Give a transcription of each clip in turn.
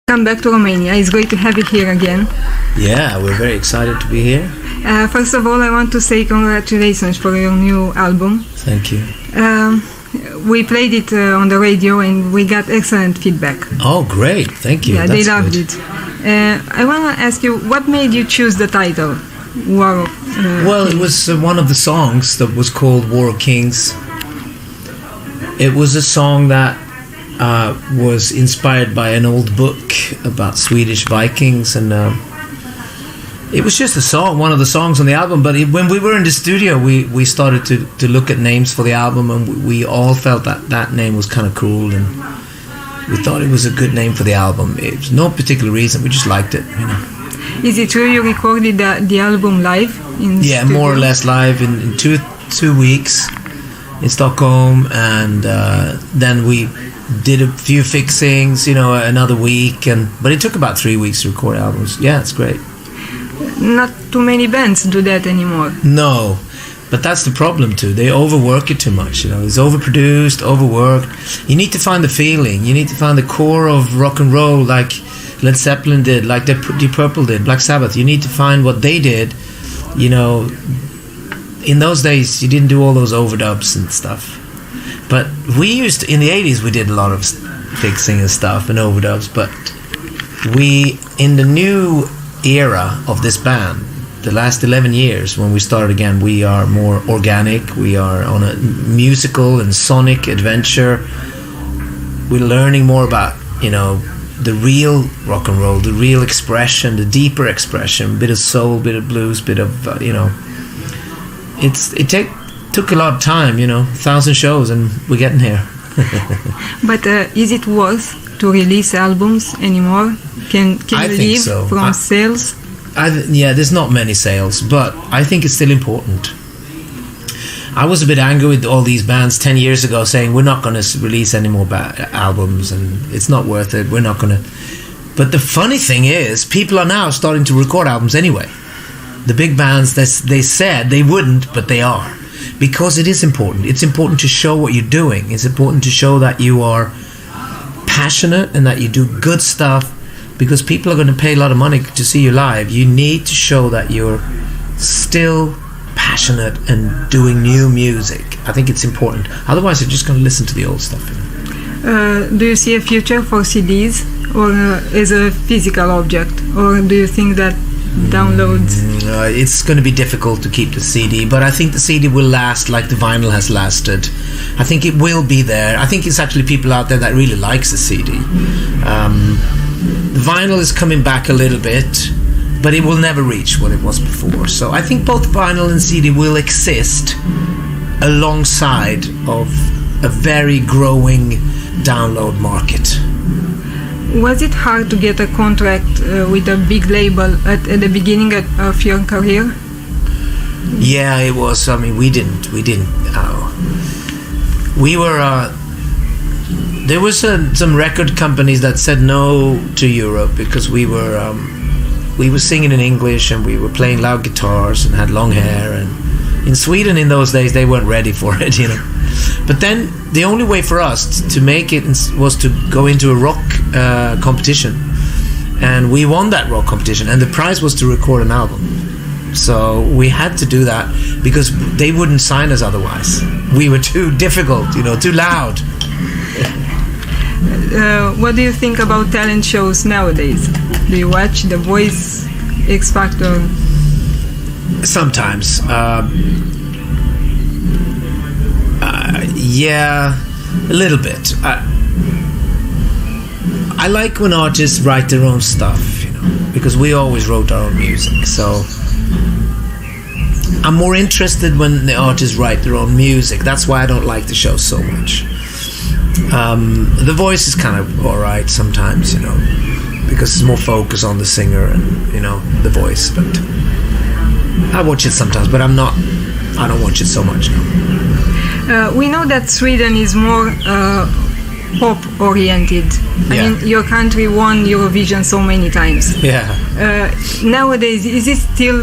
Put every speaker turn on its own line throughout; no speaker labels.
Come back to Romania. It's great to have you here again.
Yeah, we're very excited to be here.
First of all, I want to say congratulations for your new album.
Thank you.
We played it on the radio and we got excellent feedback.
Oh, great. Thank you.
Yeah,
That's
they loved
good.
it. I want to ask you, what made you choose the title, War of
Well, it was one of the songs that was called War of Kings. It was a song that was inspired by an old book about Swedish Vikings, and it was just a song, one of the songs on the album. But when we were in the studio, we started to look at names for the album, and we all felt that name was kind of cool, and we thought it was a good name for the album. It was no particular reason, we just liked it, you know.
Is it true you recorded the album live in
Yeah,
studio?
more or less live in two weeks in Stockholm, and then we did a few fixings, you know, another week, but it took about 3 weeks to record albums. Yeah, it's great.
Not too many bands do that anymore.
No, but that's the problem too. They overwork it too much, you know. It's overproduced, overworked. You need to find the feeling. You need to find the core of rock and roll, like Led Zeppelin did, like Deep Purple did, Black Sabbath. You need to find what they did, you know. In those days, you didn't do all those overdubs and stuff. But we used to, in the 80s, we did a lot of fixing and stuff and overdubs. But in the new era of this band, the last 11 years, when we started again, we are more organic. We are on a musical and sonic adventure. We're learning more about, you know, the real rock and roll, the real expression, the deeper expression, bit of soul, bit of blues, bit of, you know. It took a lot of time, you know, 1,000 shows, and we're getting here.
But is it worth to release albums anymore? Can
I
you
think
live
so.
from sales?
Yeah, there's not many sales, but I think it's still important. I was a bit angry with all these bands 10 years ago saying we're not going to release any more albums and it's not worth it, we're not going to. But the funny thing is, people are now starting to record albums anyway. The big bands, they said they wouldn't, but they are. Because it is important. It's important to show what you're doing. It's important to show that you are passionate and that you do good stuff, because people are going to pay a lot of money to see you live. You need to show that you're still passionate and doing new music. I think it's important. Otherwise, you're just going to listen to the old stuff.
Do you see a future for CDs or as a physical object? Or do you think that downloads?
It's going to be difficult to keep the CD, but I think the CD will last like the vinyl has lasted. I think it will be there. I think it's actually people out there that really likes the CD. The vinyl is coming back a little bit, but it will never reach what it was before. So I think both vinyl and CD will exist alongside of a very growing download market.
Was it hard to get a contract with a big label at the beginning of your career?
Yeah, it was. I mean, we didn't. We were. There was some record companies that said no to Europe because we were singing in English and we were playing loud guitars and had long hair. And in Sweden in those days they weren't ready for it, you know. But then the only way for us to make it was to go into a rock competition, and we won that rock competition, and the prize was to record an album. So we had to do that because they wouldn't sign us otherwise. We were too difficult, you know, too loud.
What do you think about talent shows nowadays? Do you watch The Voice, X Factor?
Sometimes. Yeah, a little bit. I like when artists write their own stuff, you know, because we always wrote our own music. So I'm more interested when the artists write their own music. That's why I don't like the show so much. The Voice is kind of alright sometimes, you know, because it's more focus on the singer and, you know, the voice. But I watch it sometimes, but I don't watch it so much now.
We know that Sweden is more pop oriented. I mean, your country won Eurovision so many times.
Yeah.
Nowadays, is it still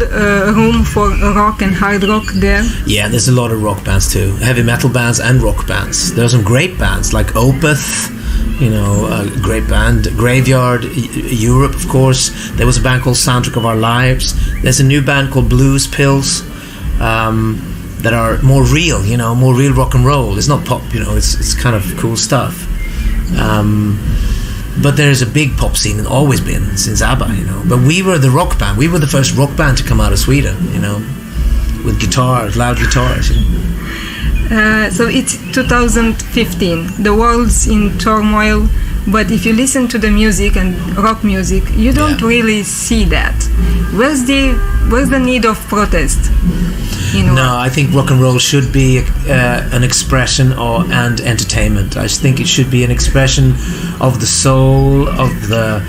room for rock and hard rock there?
Yeah, there's a lot of rock bands too. Heavy metal bands and rock bands. There are some great bands like Opeth, a great band. Graveyard, Europe, of course. There was a band called Soundtrack of Our Lives. There's a new band called Blues Pills that are more real, more real rock and roll. It's not pop, it's kind of cool stuff. But there's a big pop scene, and always been since ABBA, But we were the rock band. We were the first rock band to come out of Sweden, with guitars, loud guitars.
So it's 2015. The world's in turmoil, but if you listen to the music and rock music, you don't really see that. Where's the need of protest?
No, I think rock and roll should be an expression and entertainment. I think it should be an expression of the soul, of the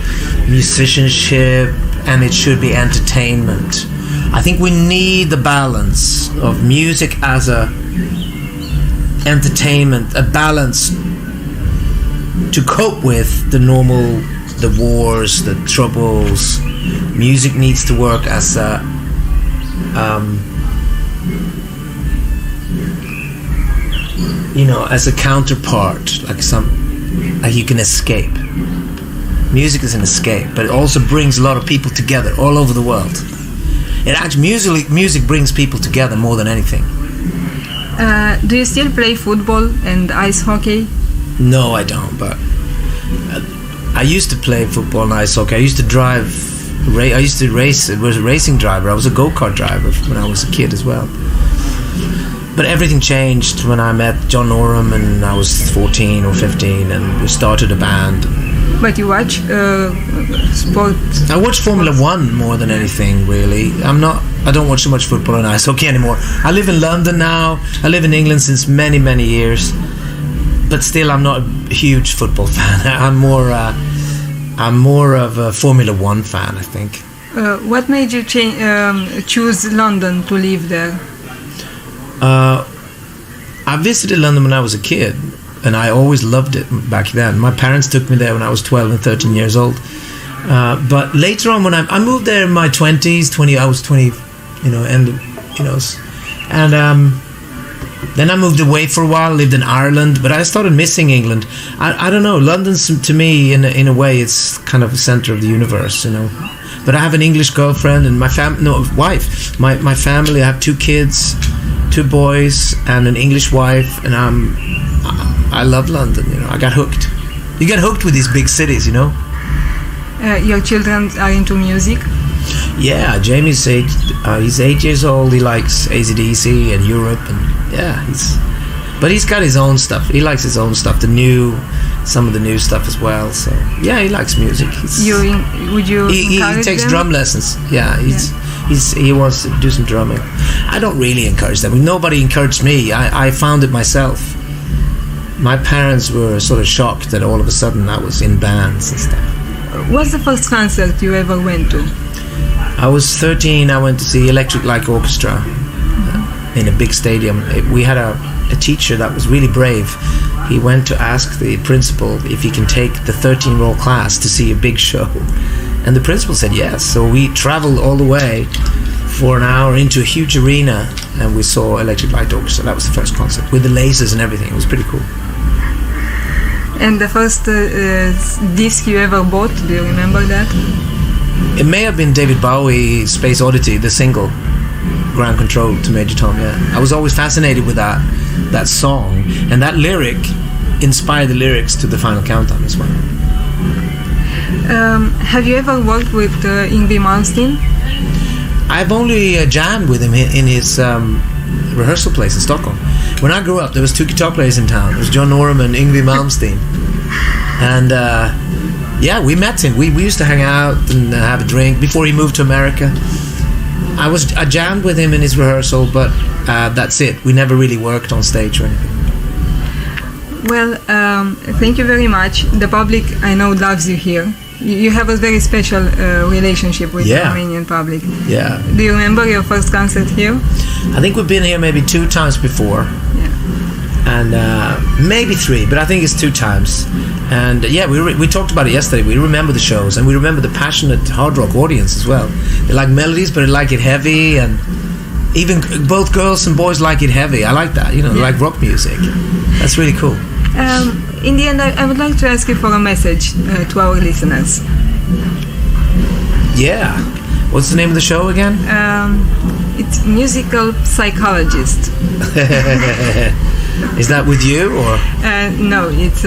musicianship, and it should be entertainment. I think we need the balance of music as a entertainment, a balance to cope with the wars, the troubles. Music needs to work as a as a counterpart, like you can escape. Music is an escape, but it also brings a lot of people together all over the world. It actually, music brings people together more than anything.
Do you still play football and ice hockey?
No, I don't, but I used to play football and ice hockey. I used to drive, I used to race. I was a racing driver. I was a go-kart driver when I was a kid as well. But everything changed when I met John Norum, and I was 14 or 15, and we started a band.
But you watch sports?
I watch Formula One more than anything, really. I don't watch so much football and ice hockey anymore. I live in London now. I live in England since many, many years. But still, I'm not a huge football fan. I'm more of a Formula One fan, I think.
What made you choose London to live there?
I visited London when I was a kid, and I always loved it back then. My parents took me there when I was 12 and 13 years old. But later on, when I moved there in my 20s, I was 20, then I moved away for a while, lived in Ireland, but I started missing England. I don't know, London's, to me, in a way, it's kind of the center of the universe, But I have an English girlfriend and wife. My family, I have 2 kids, 2 boys, and an English wife, and I love London, I got hooked. You get hooked with these big cities,
Your children are into music?
Yeah, Jamie's he's 8 years old. He likes AC/DC and Europe, and but he's got his own stuff. He likes his own stuff, some of the new stuff as well. So yeah, he likes music.
Would you?
He takes
them?
Drum lessons. Yeah, he wants to do some drumming. I don't really encourage them. Nobody encouraged me. I found it myself. My parents were sort of shocked that all of a sudden I was in bands and stuff.
What's the first concert you ever went to?
I was 13. I went to see Electric Light Orchestra in a big stadium. We had a teacher that was really brave. He went to ask the principal if he can take the 13-year-old class to see a big show. And the principal said yes. So we traveled all the way for an hour into a huge arena, and we saw Electric Light Orchestra. That was the first concert, with the lasers and everything. It was pretty cool.
And the first disc you ever bought, do you remember that?
It may have been David Bowie, Space Oddity, the single, Ground Control to Major Tom, yeah. I was always fascinated with that song, and that lyric inspired the lyrics to the Final Countdown as well.
Have you ever worked with Yngwie Malmsteen?
I've only jammed with him in his rehearsal place in Stockholm. When I grew up, there was 2 guitar players in town. There was John Norum and Yngwie Malmsteen. And we met him. We used to hang out and have a drink before he moved to America. I jammed with him in his rehearsal, but that's it. We never really worked on stage or anything.
Well, thank you very much. The public, I know, loves you here. You have a very special relationship with the Armenian public.
Yeah.
Do you remember your first concert here?
I think we've been here maybe 2 times before.
Yeah.
And maybe 3, but I think it's 2 times. And we talked about it yesterday. We remember the shows, and we remember the passionate hard rock audience as well. They like melodies, but they like it heavy, and even both girls and boys like it heavy. I like that, they like rock music. That's really cool.
In the end, I would like to ask you for a message to our listeners.
Yeah. What's the name of the show again?
It's Musical Psychologist.
Is that with you or?
No, it's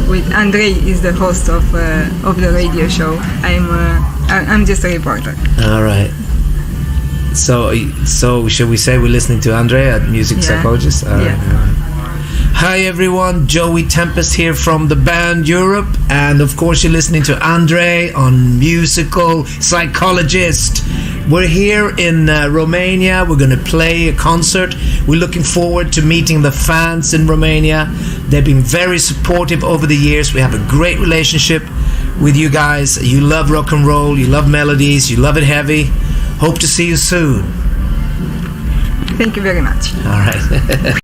with Andre. Is the host of the radio show. I'm just a reporter.
All right. So should we say we're listening to Andre at Music Psychologist? All right. Hi everyone, Joey Tempest here from the band Europe, and of course you're listening to Andre on Musical Psychologist. We're here in Romania. We're going to play a concert. We're looking forward to meeting the fans in Romania. They've been very supportive over the years. We have a great relationship with you guys. You love rock and roll, you love melodies, you love it heavy. Hope to see you soon.
Thank you very much.
All right.